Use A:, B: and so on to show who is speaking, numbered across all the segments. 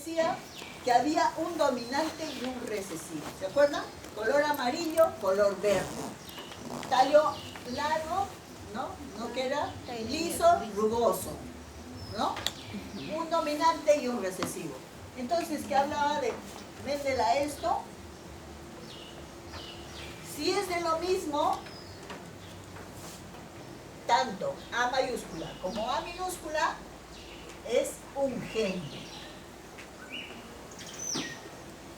A: decía que había un dominante y un recesivo. ¿Se acuerdan? Color amarillo, color verde. Tallo largo, ¿no? No queda liso, rugoso, ¿no? Un dominante y un recesivo. Entonces, ¿qué hablaba de Mendel a esto? Si es de lo mismo, tanto A mayúscula como A minúscula es un gen.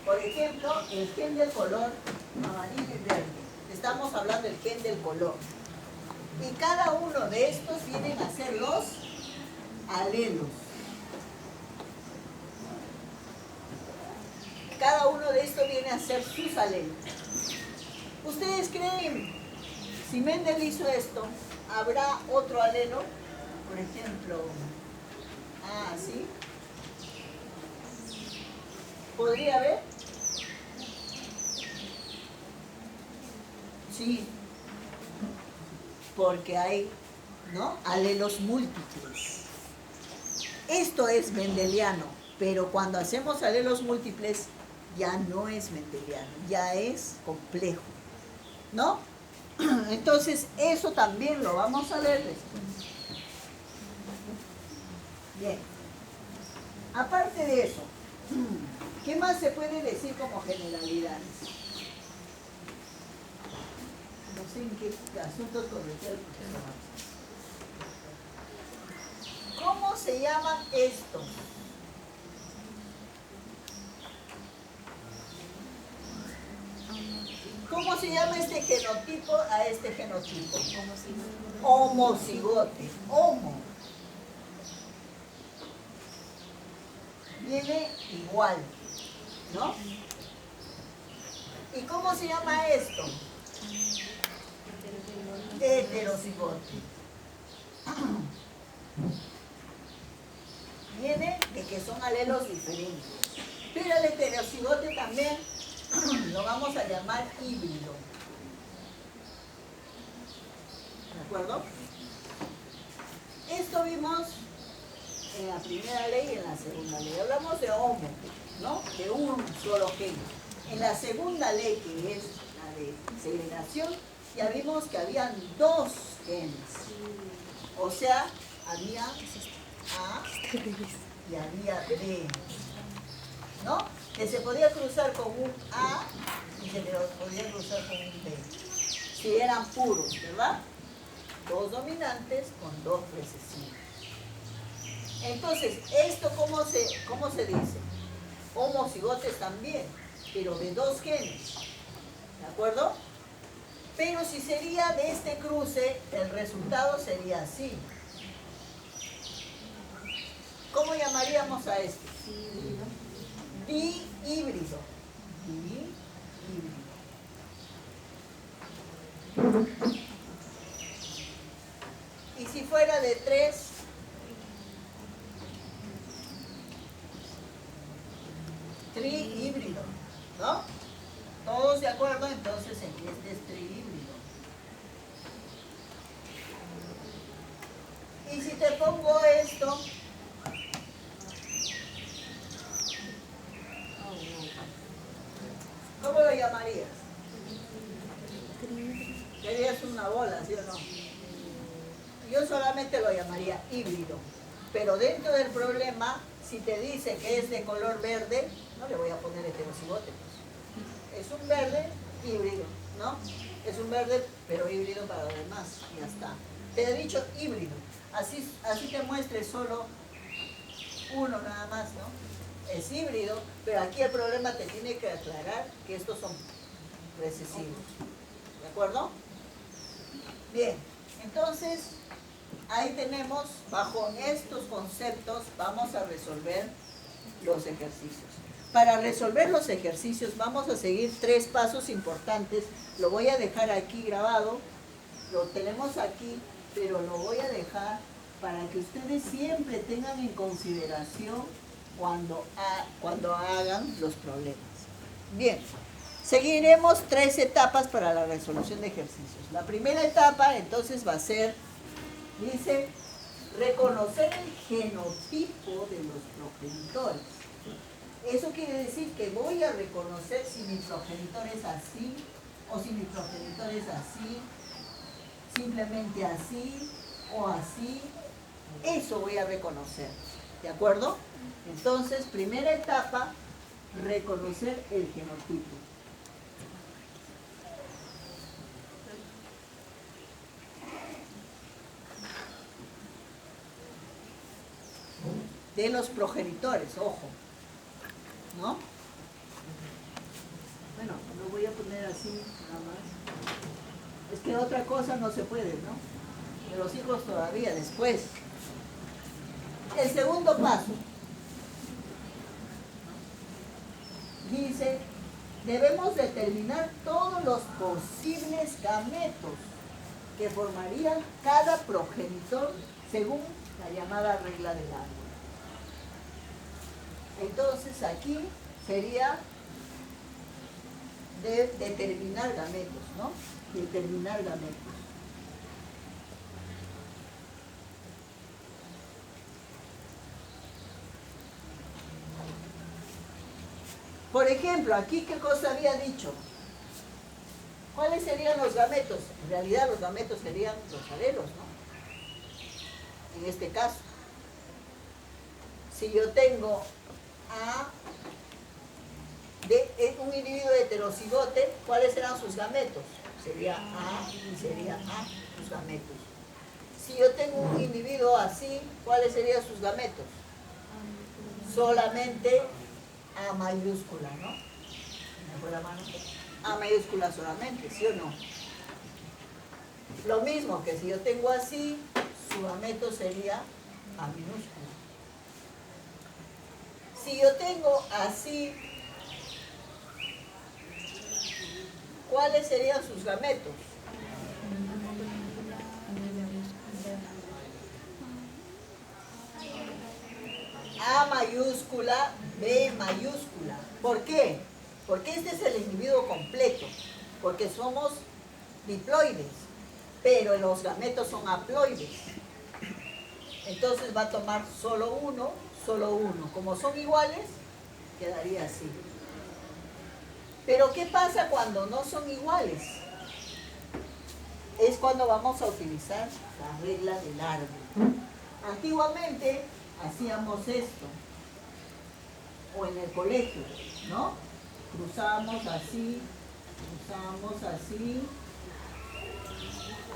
A: Por ejemplo, el gen del color amarillo y verde. Estamos hablando del gen del color. Y cada uno de estos vienen a ser los alelos. Cada uno de estos viene a ser sus alelos. ¿Ustedes creen, si Mendel hizo esto, habrá otro alelo? Por ejemplo, ¿sí? ¿Podría haber? Sí, porque hay, ¿no?, alelos múltiples. Esto es mendeliano, pero cuando hacemos alelos múltiples ya no es mendeliano, ya es complejo, ¿no? Entonces eso también lo vamos a leer después. Bien, aparte de eso, ¿qué más se puede decir como generalidades? No sé en qué asuntos corregir. ¿Cómo se llaman estos? ¿Cómo se llama este genotipo a este genotipo? Homocigote. Homo. Viene igual, ¿no? ¿Y cómo se llama esto? Heterocigote. Viene de que son alelos diferentes. Pero el heterocigote también lo vamos a llamar híbrido. ¿De acuerdo? Esto vimos en la primera ley y en la segunda ley. Hablamos de homo, ¿no? De un solo gen. En la segunda ley, que es la de segregación, ya vimos que habían dos genes. O sea, había A y había B, ¿no? Que se podía cruzar con un A y se podía cruzar con un B. Si eran puros, ¿verdad? Dos dominantes con dos recesivos. Entonces, ¿esto cómo se dice? Homocigotes también, pero de dos genes, ¿de acuerdo? Pero si sería de este cruce, el resultado sería así. ¿Cómo llamaríamos a este? Dihíbrido. Dihíbrido. Y si fuera de tres, trihíbrido, ¿no? ¿Todos de acuerdo? Entonces este es trihíbrido. Y si te pongo esto, ¿cómo lo llamarías? Serías una bola, ¿sí o no? Yo solamente lo llamaría híbrido. Pero dentro del problema, si te dice que es de color verde, no le voy a poner heterocigote. Es un verde híbrido, ¿no? Es un verde, pero híbrido para los demás. Y ya está. Te he dicho híbrido. Así te muestre solo uno nada más, ¿no? Es híbrido, pero aquí el problema te tiene que aclarar que estos son recesivos. ¿De acuerdo? Bien, entonces ahí tenemos, bajo estos conceptos, vamos a resolver los ejercicios. Para resolver los ejercicios vamos a seguir tres pasos importantes. Lo voy a dejar aquí grabado, lo tenemos aquí, pero lo voy a dejar para que ustedes siempre tengan en consideración cuando hagan los problemas. Bien, seguiremos tres etapas para la resolución de ejercicios. La primera etapa entonces va a ser, dice, reconocer el genotipo de los progenitores. Eso quiere decir que voy a reconocer si mi progenitor es así, o si mi progenitor es así, simplemente así, o así. Eso voy a reconocer, ¿de acuerdo? Entonces, primera etapa, reconocer el genotipo. De los progenitores, ojo, ¿no? Bueno, lo voy a poner así, nada más. Es que otra cosa no se puede, ¿no? De los hijos todavía, después. El segundo paso. Dice, debemos determinar todos los posibles gametos que formarían cada progenitor según la llamada regla del árbol. Entonces aquí sería de determinar gametos, ¿no? Determinar gametos. Por ejemplo, aquí, ¿qué cosa había dicho? ¿Cuáles serían los gametos? En realidad los gametos serían los alelos, ¿no? En este caso. Si yo tengo un individuo heterocigote, ¿cuáles serán sus gametos? Sería A y sería A sus gametos. Si yo tengo un individuo así, ¿cuáles serían sus gametos? Solamente A mayúscula, ¿no? ¿Me fue la mano? A mayúscula solamente, ¿sí o no? Lo mismo que si yo tengo así, su gameto sería A minúscula. Si yo tengo así, ¿cuáles serían sus gametos? A mayúscula, B mayúscula. ¿Por qué? Porque este es el individuo completo, porque somos diploides, pero los gametos son haploides. Entonces va a tomar solo uno. Como son iguales, quedaría así. Pero ¿qué pasa cuando no son iguales? Es cuando vamos a utilizar la regla del árbol. Antiguamente hacíamos esto, o en el colegio, ¿no? Cruzábamos así,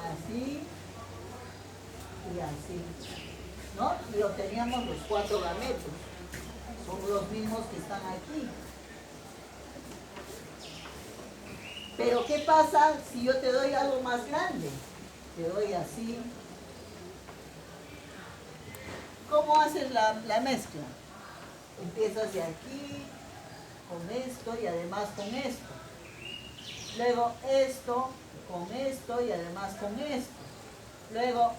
A: así y así, ¿no? Y obteníamos los 4 gametos. Son los mismos que están aquí. Pero ¿qué pasa si yo te doy algo más grande? Te doy así. ¿Cómo haces la mezcla? Empiezas de aquí, con esto y además con esto. Luego esto, con esto y además con esto. Luego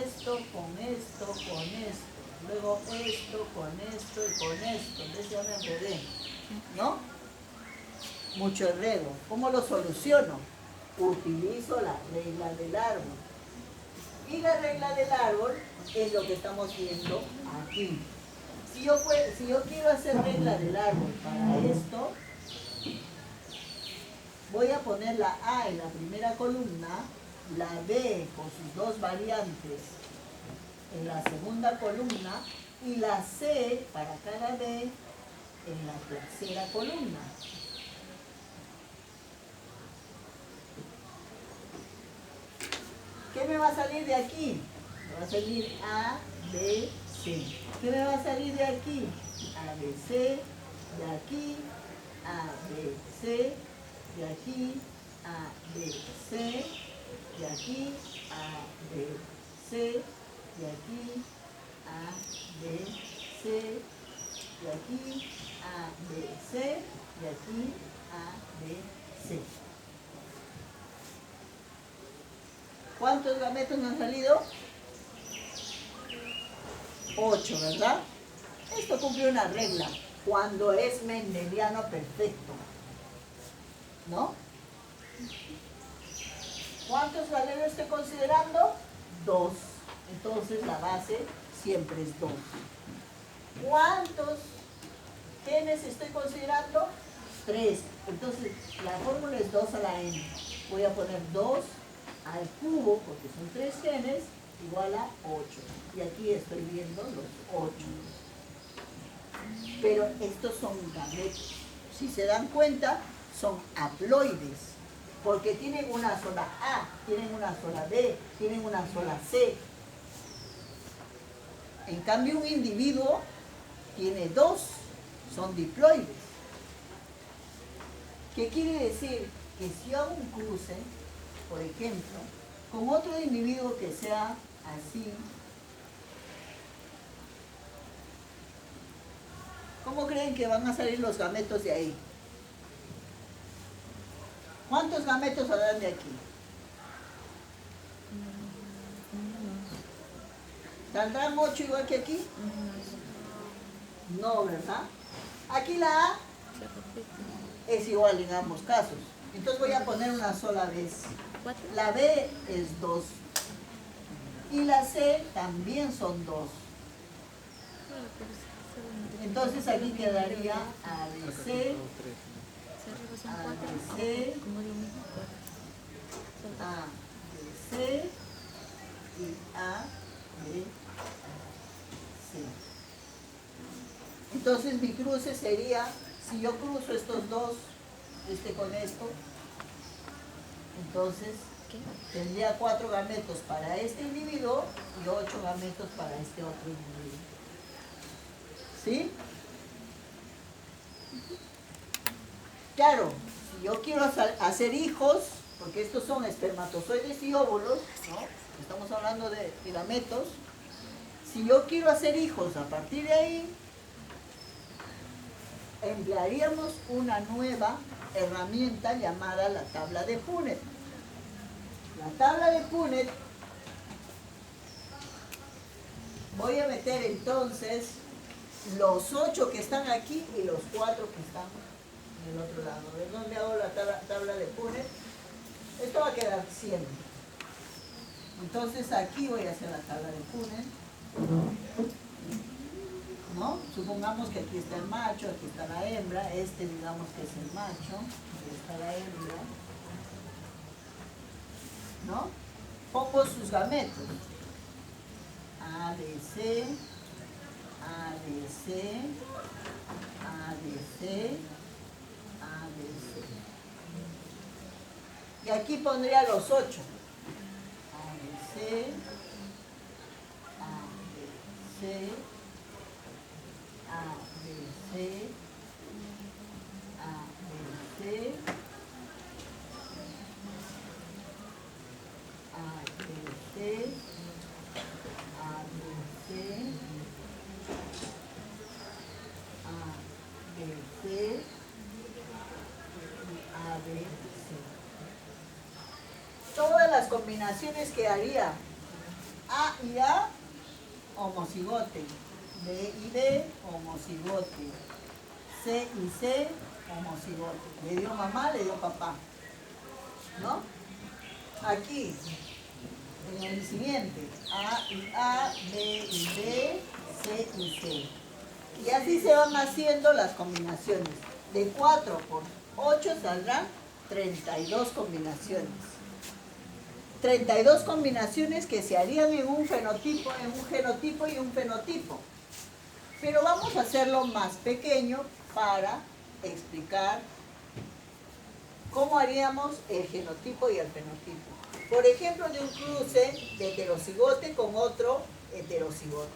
A: esto, con esto, con esto. Luego esto, con esto y con esto. Entonces ya me enredé, ¿no? Mucho enredo. ¿Cómo lo soluciono? Utilizo la regla del árbol. Y la regla del árbol es lo que estamos viendo aquí. Si yo quiero hacer regla del árbol para esto, voy a poner la A en la primera columna, la B con sus 2 variantes en la segunda columna y la C para cada B en la tercera columna. ¿Qué me va a salir de aquí? Me va a salir A, B, C. ¿Qué me va a salir de aquí? A, B, C, de aquí, A, B, C, de aquí, A, B, C, de aquí, A, B, C, de aquí, A, B, C, de aquí, A, B, C, de aquí, A, B, C. ¿Cuántos gametos me han salido? 8, ¿verdad? Esto cumple una regla, cuando es mendeliano perfecto, ¿no? ¿Cuántos alelos estoy considerando? 2. Entonces la base siempre es 2. ¿Cuántos genes estoy considerando? 3. Entonces, la fórmula es 2 a la n. Voy a poner 2 al cubo, porque son 3 genes, igual a 8. Y aquí estoy viendo los 8. Pero estos son gametos. Si se dan cuenta, son haploides. Porque tienen una sola A, tienen una sola B, tienen una sola C. En cambio, un individuo tiene 2, son diploides. ¿Qué quiere decir? Que si hago un cruce, por ejemplo, con otro individuo que sea así, ¿cómo creen que van a salir los gametos de ahí? ¿Cuántos gametos saldrán de aquí? ¿Saldrán 8 igual que aquí? No, ¿verdad? Aquí la A es igual en ambos casos. Entonces voy a poner una sola vez. La B es 2. Y la C también son 2. Entonces aquí quedaría ABC, ABC, ABC y ABC. Entonces mi cruce sería, si yo cruzo estos dos, este con esto, entonces tendría 4 gametos para este individuo y 8 gametos para este otro individuo. ¿Sí? Claro, si yo quiero hacer hijos, porque estos son espermatozoides y óvulos, ¿no? Estamos hablando de gametos. Si yo quiero hacer hijos a partir de ahí, emplearíamos una nueva herramienta llamada la tabla de Punnett. La tabla de Punnett, voy a meter entonces los 8 que están aquí y los 4 que están en el otro lado. ¿De dónde hago la tabla de Punnett? Esto va a quedar 100. Entonces aquí voy a hacer la tabla de Punnett, ¿no? Supongamos que aquí está el macho, aquí está la hembra, este digamos que es el macho, aquí está la hembra, ¿no? Pongo sus gametos. A, B, C, A, B, C, A, B, C, A, B, C. Y aquí pondría los 8. A, B, C, A, B, C, A, B, C, A, B, C, A, B, C, A, B, C, A, B, C, A, B, C. Todas las combinaciones que haría A y A, homocigote. B y B, homocigote. C y C, homocigote. Le dio mamá, le dio papá. ¿No? Aquí, en el siguiente, A y A, B y B, C y C. Y así se van haciendo las combinaciones. De 4 por 8 saldrán 32 combinaciones. 32 combinaciones que se harían en un fenotipo, en un genotipo y un fenotipo. Pero vamos a hacerlo más pequeño para explicar cómo haríamos el genotipo y el fenotipo. Por ejemplo, de un cruce de heterocigote con otro heterocigote.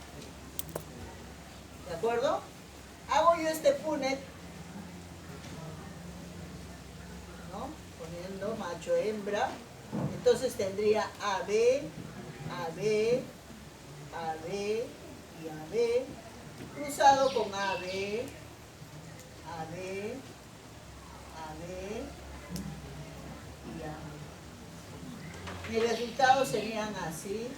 A: ¿De acuerdo? Hago yo este Punnett, ¿no? Poniendo macho, hembra. Entonces tendría AB, AB, AB y AB, cruzado con AB, AB, AB y AB. Mis resultados serían así.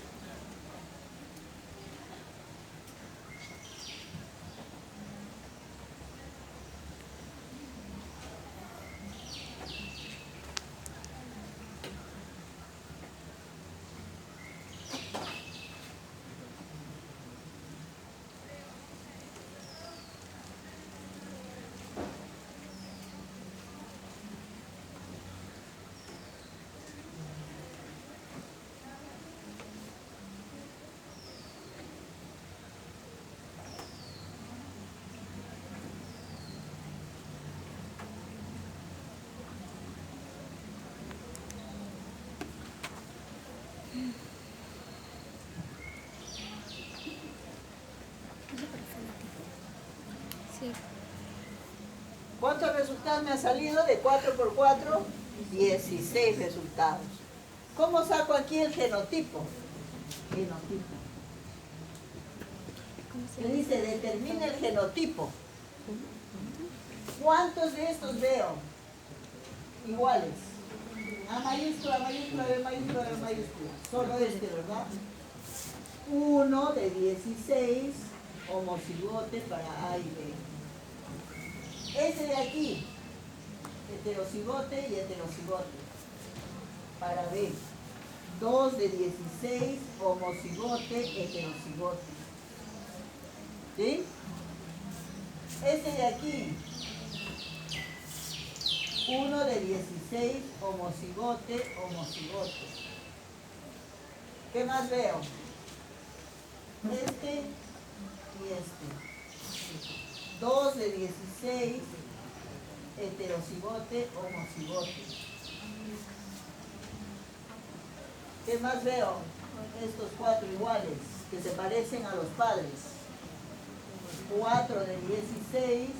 B: Sí.
A: ¿Cuántos resultados me han salido? De 4 por 4, 16 resultados. ¿Cómo saco aquí el genotipo? Genotipo. Me dice, determina el genotipo. ¿Cuántos de estos veo? Iguales. A mayúscula, mayúscula, B mayúscula, B mayúscula. Solo este, ¿verdad? 1 de 16 homocigote para A y B. Este de aquí, heterocigote y heterocigote para B. 2 de 16 homocigote, heterocigote. ¿Sí? Este de aquí, 1 de 16 homocigote, homocigote. ¿Qué más veo? Este y este. 2 de 16 heterocigote, homocigote. ¿Qué más veo? Estos 4 iguales, que se parecen a los padres. 4 de 16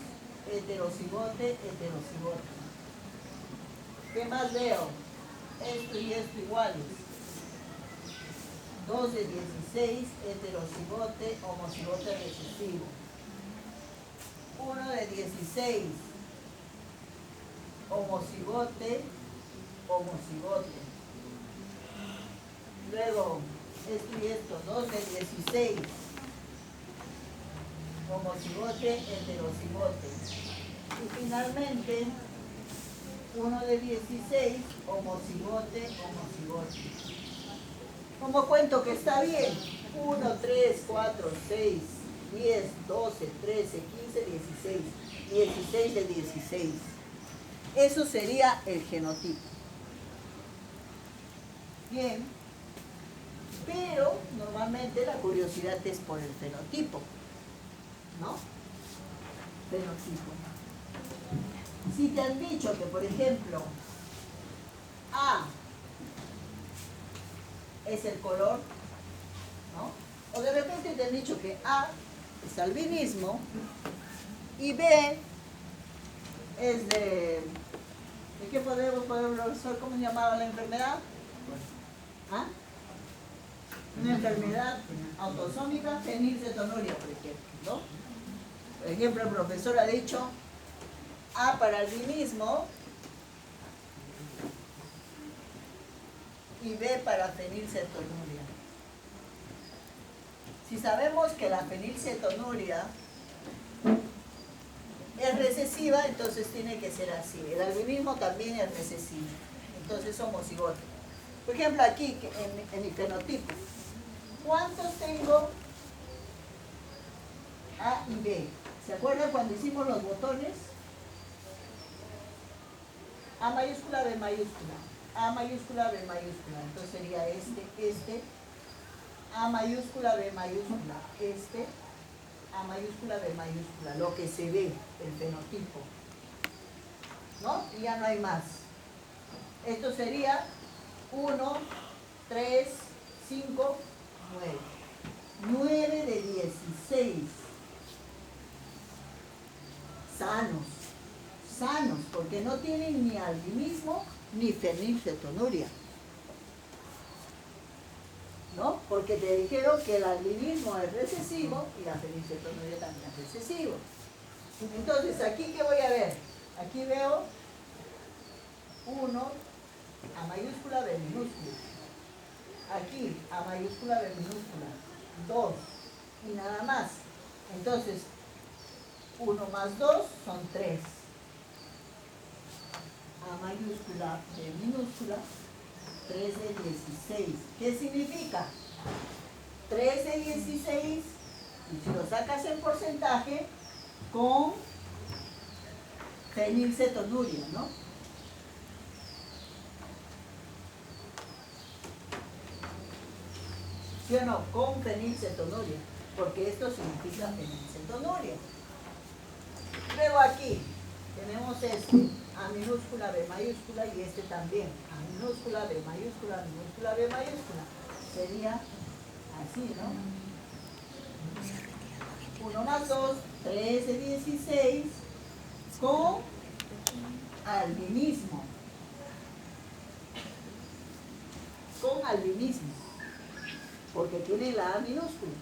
A: heterocigote, heterocigote. ¿Qué más veo? Esto y esto iguales. 2 de 16 heterocigote, homocigote recesivo. 1 de 16 homocigote, homocigote. Luego, esto y esto, 2 de 16 homocigote, heterocigote. Y finalmente, 1 de 16 homocigote, homocigote. ¿Cómo cuento que está bien? 1, 3, 4, 6, 10, 12, 13, 15, 16. 16 de 16. Eso sería el genotipo. Bien. Pero normalmente la curiosidad es por el fenotipo. ¿No? Fenotipo. Si te han dicho que, por ejemplo, A es el color, ¿no? O de repente te han dicho que A es albinismo y B es ¿de qué podemos profesor? ¿Cómo se llamaba la enfermedad? ¿Ah? Una enfermedad autosómica fenilcetonuria, por ejemplo, ¿no? Por ejemplo, el profesor ha dicho A para albinismo y B para fenilcetonuria. Si sabemos que la fenilcetonuria es recesiva, entonces tiene que ser así. El albinismo también es recesivo, entonces es homocigote. Por ejemplo, aquí en mi fenotipo, ¿cuántos tengo A y B? ¿Se acuerdan cuando hicimos los botones? A mayúscula, B mayúscula. A mayúscula, B mayúscula. Entonces sería este. A mayúscula, B mayúscula. A mayúscula, B mayúscula. Lo que se ve, el fenotipo. ¿No? Y ya no hay más. Esto sería 1, 3, 5, 9. 9 de 16. Sanos, porque no tienen ni albinismo ni fenilcetonuria. ¿No? Porque te dijeron que el albinismo es recesivo y la fenilcetonuria también es recesivo. Entonces, ¿aquí qué voy a ver? Aquí veo 1, A mayúscula, B minúscula. Aquí, A mayúscula, B minúscula. 2, y nada más. Entonces, 1 más 2 son 3. A mayúscula, B minúscula, 3 de 16. ¿Qué significa? 3 de 16, y si lo sacas en porcentaje, con fenilcetonuria, ¿no? ¿Sí o no? Con fenilcetonuria, porque esto significa fenilcetonuria. Luego aquí tenemos A minúscula, B mayúscula y este también. A minúscula, B mayúscula, minúscula, B mayúscula. Sería así, ¿no? 1 más 2, 13, 16, con albinismo. Con albinismo, porque tiene la A minúscula.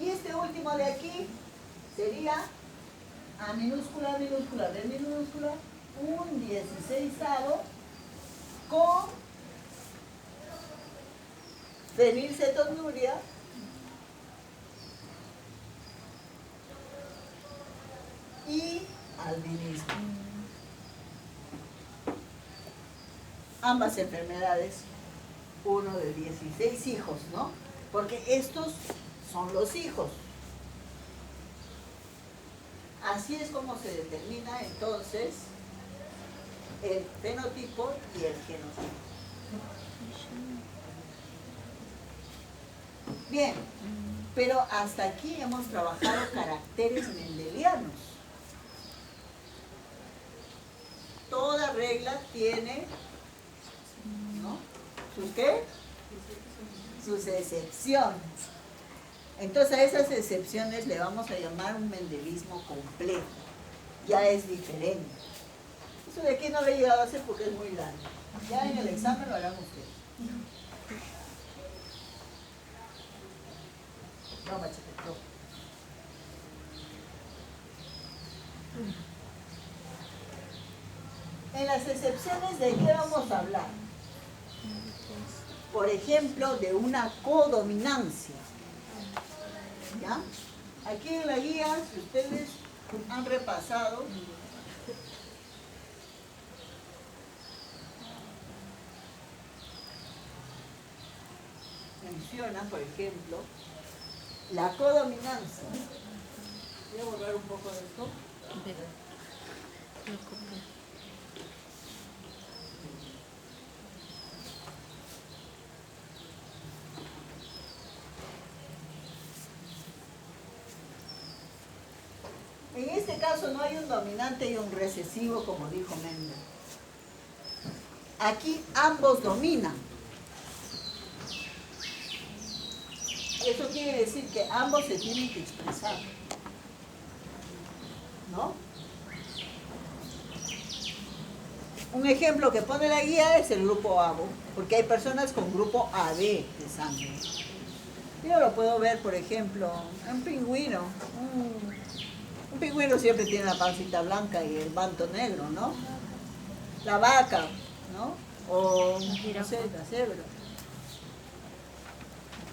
A: Y este último de aquí sería A minúscula, B minúscula, un 16avo con fenilcetonuria y albinismo. Ambas enfermedades, uno de 16 hijos, ¿no? Porque estos son los hijos. Así es como se determina entonces el fenotipo y el genotipo. Bien, pero hasta aquí hemos trabajado caracteres mendelianos. Toda regla tiene, ¿no? ¿Sus qué? Sus excepciones. Entonces a esas excepciones le vamos a llamar un mendelismo complejo. Ya es diferente. Eso de aquí no lo he llegado a hacer porque es muy largo. Ya en el examen lo harán ustedes. No, machete, no. En las excepciones, ¿de qué vamos a hablar? Por ejemplo, de una codominancia. ¿Ya? Aquí en la guía, si ustedes han repasado, menciona, por ejemplo, la codominancia. Voy a borrar un poco de esto. En este caso no hay un dominante y un recesivo, como dijo Mendel. Aquí ambos dominan. Eso quiere decir que ambos se tienen que expresar, ¿no? Un ejemplo que pone la guía es el grupo ABO, porque hay personas con grupo AB de sangre. Yo lo puedo ver, por ejemplo, un pingüino. Un pingüino siempre tiene la pancita blanca y el manto negro, ¿no? La vaca, ¿no? O, no sé, la cebra.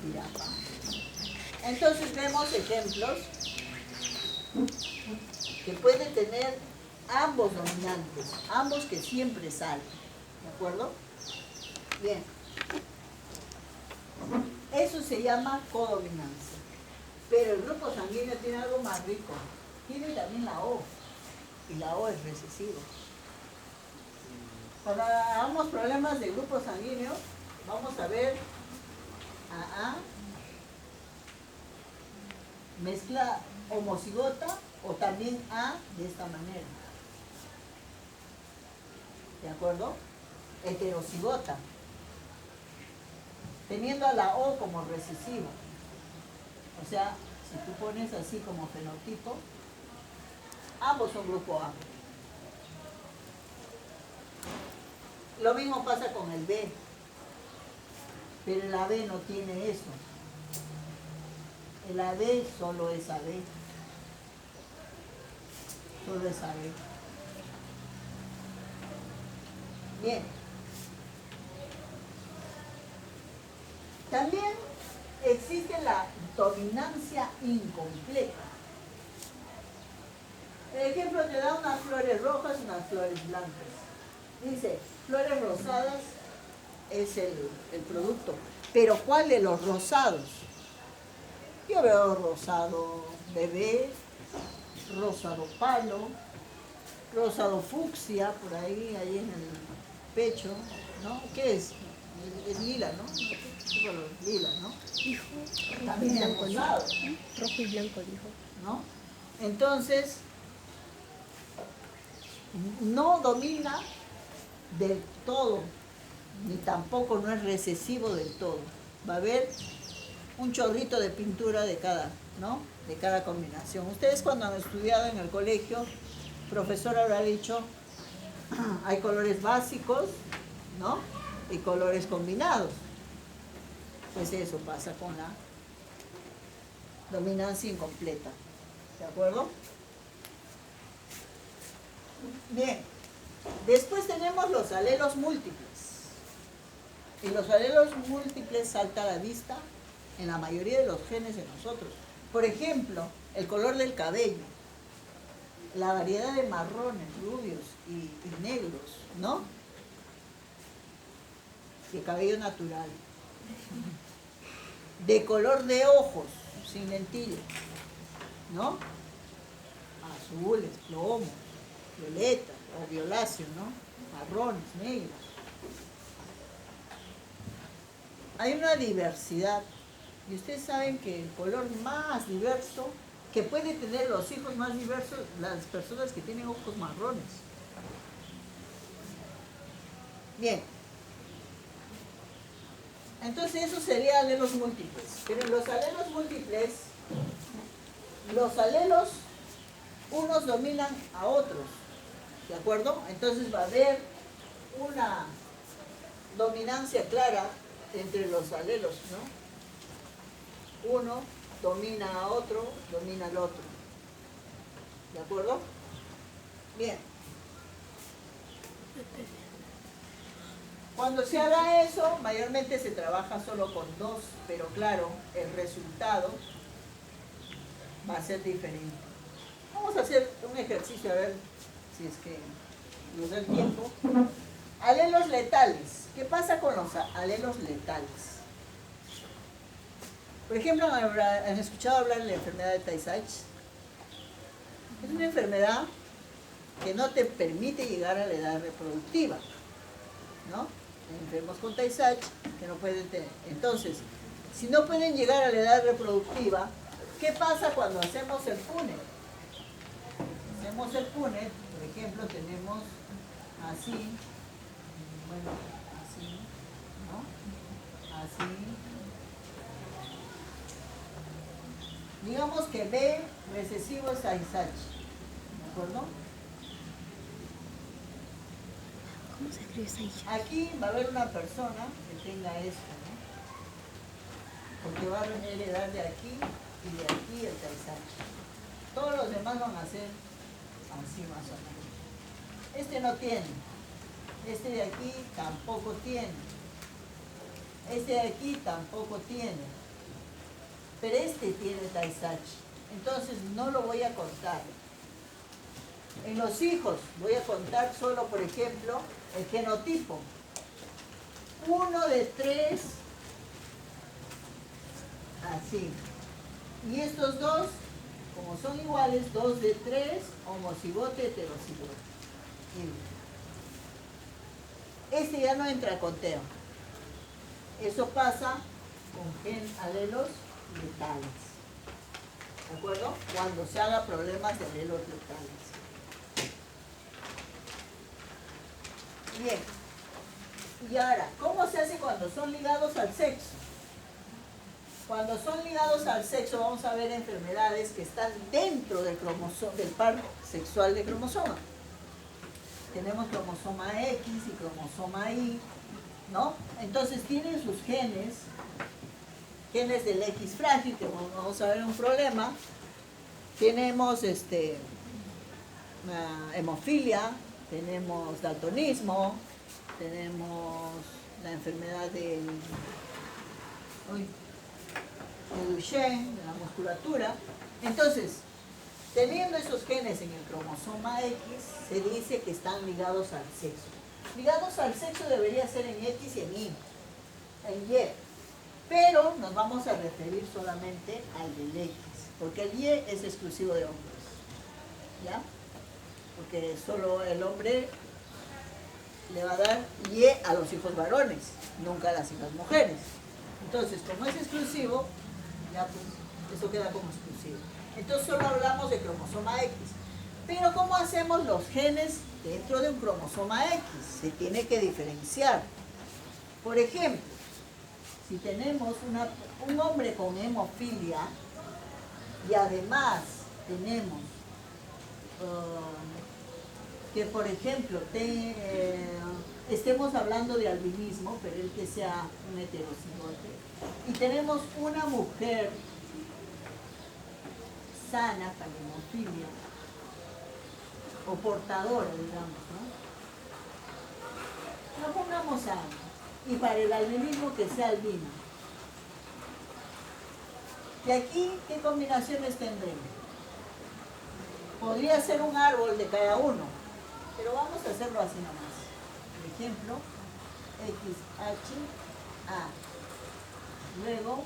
A: Jirafa. Entonces vemos ejemplos que pueden tener ambos dominantes, ambos que siempre salen, ¿de acuerdo? Bien. Eso se llama codominancia. Pero el grupo sanguíneo tiene algo más rico. Tiene también la O. Y la O es recesivo. Cuando hagamos problemas de grupo sanguíneo, vamos a ver a mezcla homocigota o también A de esta manera. ¿De acuerdo? Heterocigota. Teniendo a la O como recesivo. O sea, si tú pones así como fenotipo, ambos son grupo A. Lo mismo pasa con el B. Pero el AB no tiene eso. El AB solo es AB. Solo es AB. Bien. También existe la dominancia incompleta. El ejemplo te da unas flores rojas y unas flores blancas. Dice, flores rosadas es el producto. Pero ¿cuál de los rosados? Yo veo rosado bebé, rosado palo, rosado fucsia, por ahí en el pecho, ¿no? ¿Qué es? Es lila, ¿no? ¿Qué color? Lila, ¿no?
B: Dijo
A: También es rosado,
B: rojo y blanco, dijo.
A: ¿no? Entonces, no domina del todo, ni tampoco no es recesivo del todo. Va a haber un chorrito de pintura de cada, ¿no? De cada combinación. Ustedes cuando han estudiado en el colegio, el profesor habrá dicho, hay colores básicos, ¿no? Y colores combinados. Pues eso pasa con la dominancia incompleta. ¿De acuerdo? Bien. Después tenemos los alelos múltiples. Y los alelos múltiples salta a la vista en la mayoría de los genes de nosotros. Por ejemplo, el color del cabello, la variedad de marrones, rubios y negros, ¿no? De cabello natural. De color de ojos, sin lentillas, ¿no? Azules, plomos, violetas o violáceos, ¿no? Marrones, negros. Hay una diversidad. Y ustedes saben que el color más diverso que puede tener los hijos más diversos, las personas que tienen ojos marrones. Bien. Entonces eso sería alelos múltiples. Pero en los alelos múltiples, los alelos, unos dominan a otros. ¿De acuerdo? Entonces va a haber una dominancia clara entre los alelos, ¿no? Uno domina a otro, domina al otro. ¿De acuerdo? Bien. Cuando se haga eso, mayormente se trabaja solo con dos, pero claro, el resultado va a ser diferente. Vamos a hacer un ejercicio a ver si es que nos da el tiempo. Alelos letales. ¿Qué pasa con los alelos letales? Por ejemplo, ¿han escuchado hablar de la enfermedad de Tay-Sachs? Es una enfermedad que no te permite llegar a la edad reproductiva, ¿no? Enfermos con Tay-Sachs que no pueden tener. Entonces, si no pueden llegar a la edad reproductiva, ¿qué pasa cuando hacemos el PUNET? Hacemos el PUNET, por ejemplo, tenemos así, bueno, así, ¿no? Así. Digamos que B recesivo es Tay-Sachs, ¿de acuerdo?
B: ¿Cómo se escribe Tay-Sachs?
A: Aquí va a haber una persona que tenga esto, ¿no? Porque va a heredar de aquí y de aquí el Tay-Sachs. Todos los demás van a ser así más o menos. Este no tiene. Este de aquí tampoco tiene. Este de aquí tampoco tiene. Pero este tiene Tay-Sachs. Entonces no lo voy a contar. En los hijos voy a contar solo, por ejemplo, el genotipo. 1 de 3, así. Y estos dos, como son iguales, 2 de 3, homocigote, heterocigote. Este ya no entra a conteo. Eso pasa con alelos letales. ¿De acuerdo? Cuando se haga problemas de alelos letales. Bien. Y ahora, ¿cómo se hace cuando son ligados al sexo? Cuando son ligados al sexo vamos a ver enfermedades que están dentro del par sexual de cromosoma. Tenemos cromosoma X y cromosoma Y, ¿no? Entonces tienen sus genes del X frágil, que vamos a ver un problema. Tenemos hemofilia, tenemos daltonismo, tenemos la enfermedad de Duchenne, de la musculatura. Entonces, teniendo esos genes en el cromosoma X, se dice que están ligados al sexo. Ligados al sexo debería ser en X y en Y, en Y. Pero nos vamos a referir solamente al del X, porque el Y es exclusivo de hombres, ¿ya? Porque solo el hombre le va a dar Y a los hijos varones, nunca a las hijas mujeres. Entonces, como es exclusivo, ya pues, eso queda como exclusivo. Entonces solo hablamos de cromosoma X. Pero ¿cómo hacemos los genes dentro de un cromosoma X? Se tiene que diferenciar. Por ejemplo, si tenemos un hombre con hemofilia y además tenemos que, por ejemplo, estemos hablando de albinismo, pero el que sea un heterocigote, y tenemos una mujer sana para hemofilia, o portadora, digamos, ¿no? No pongamos sana, y para el albinismo que sea albino. ¿Y aquí qué combinaciones tendremos? Podría ser un árbol de cada uno, pero vamos a hacerlo así nomás. Por ejemplo, XHA, luego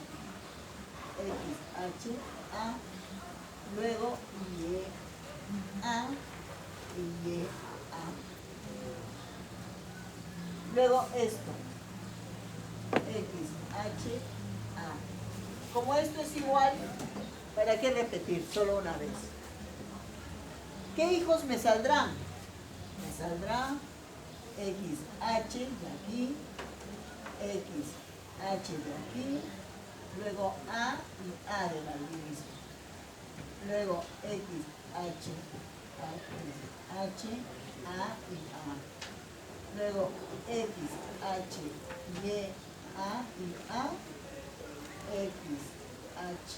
A: XHA, luego YA y YA. Luego esto, XHA. Como esto es igual, ¿para qué repetir? Solo una vez. ¿Qué hijos me saldrán? Me saldrá XH de aquí, XH de aquí, luego A y A del albinismo. Luego XH, H, A y A. Luego XH, Y, A y A, XH,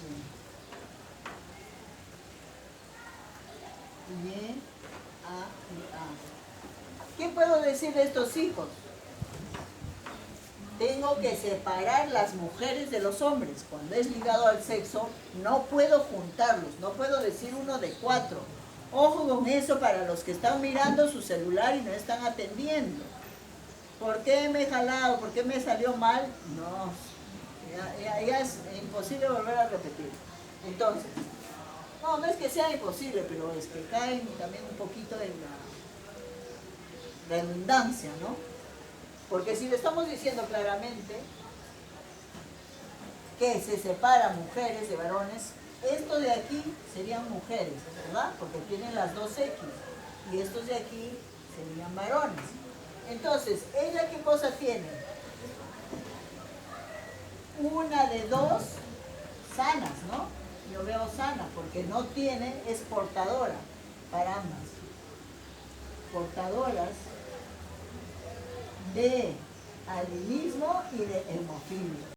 A: Y, A y A. ¿Qué puedo decir de estos hijos? Tengo que separar las mujeres de los hombres. Cuando es ligado al sexo, no puedo juntarlos, no puedo decir uno de 4. Ojo con eso para los que están mirando su celular y no están atendiendo. ¿Por qué me he jalado? ¿Por qué me salió mal? No, ya es imposible volver a repetir. Entonces, no es que sea imposible, pero es que cae también un poquito en la redundancia, ¿no? Porque si le estamos diciendo claramente que se separa mujeres de varones, esto de aquí serían mujeres, ¿verdad? Porque tienen las dos X. Y estos de aquí serían varones. Entonces, ¿ella qué cosa tiene? Una de 2 sanas, ¿no? Yo veo sana, porque no tiene, es portadora para ambas. Portadoras de albinismo y de hemofilia.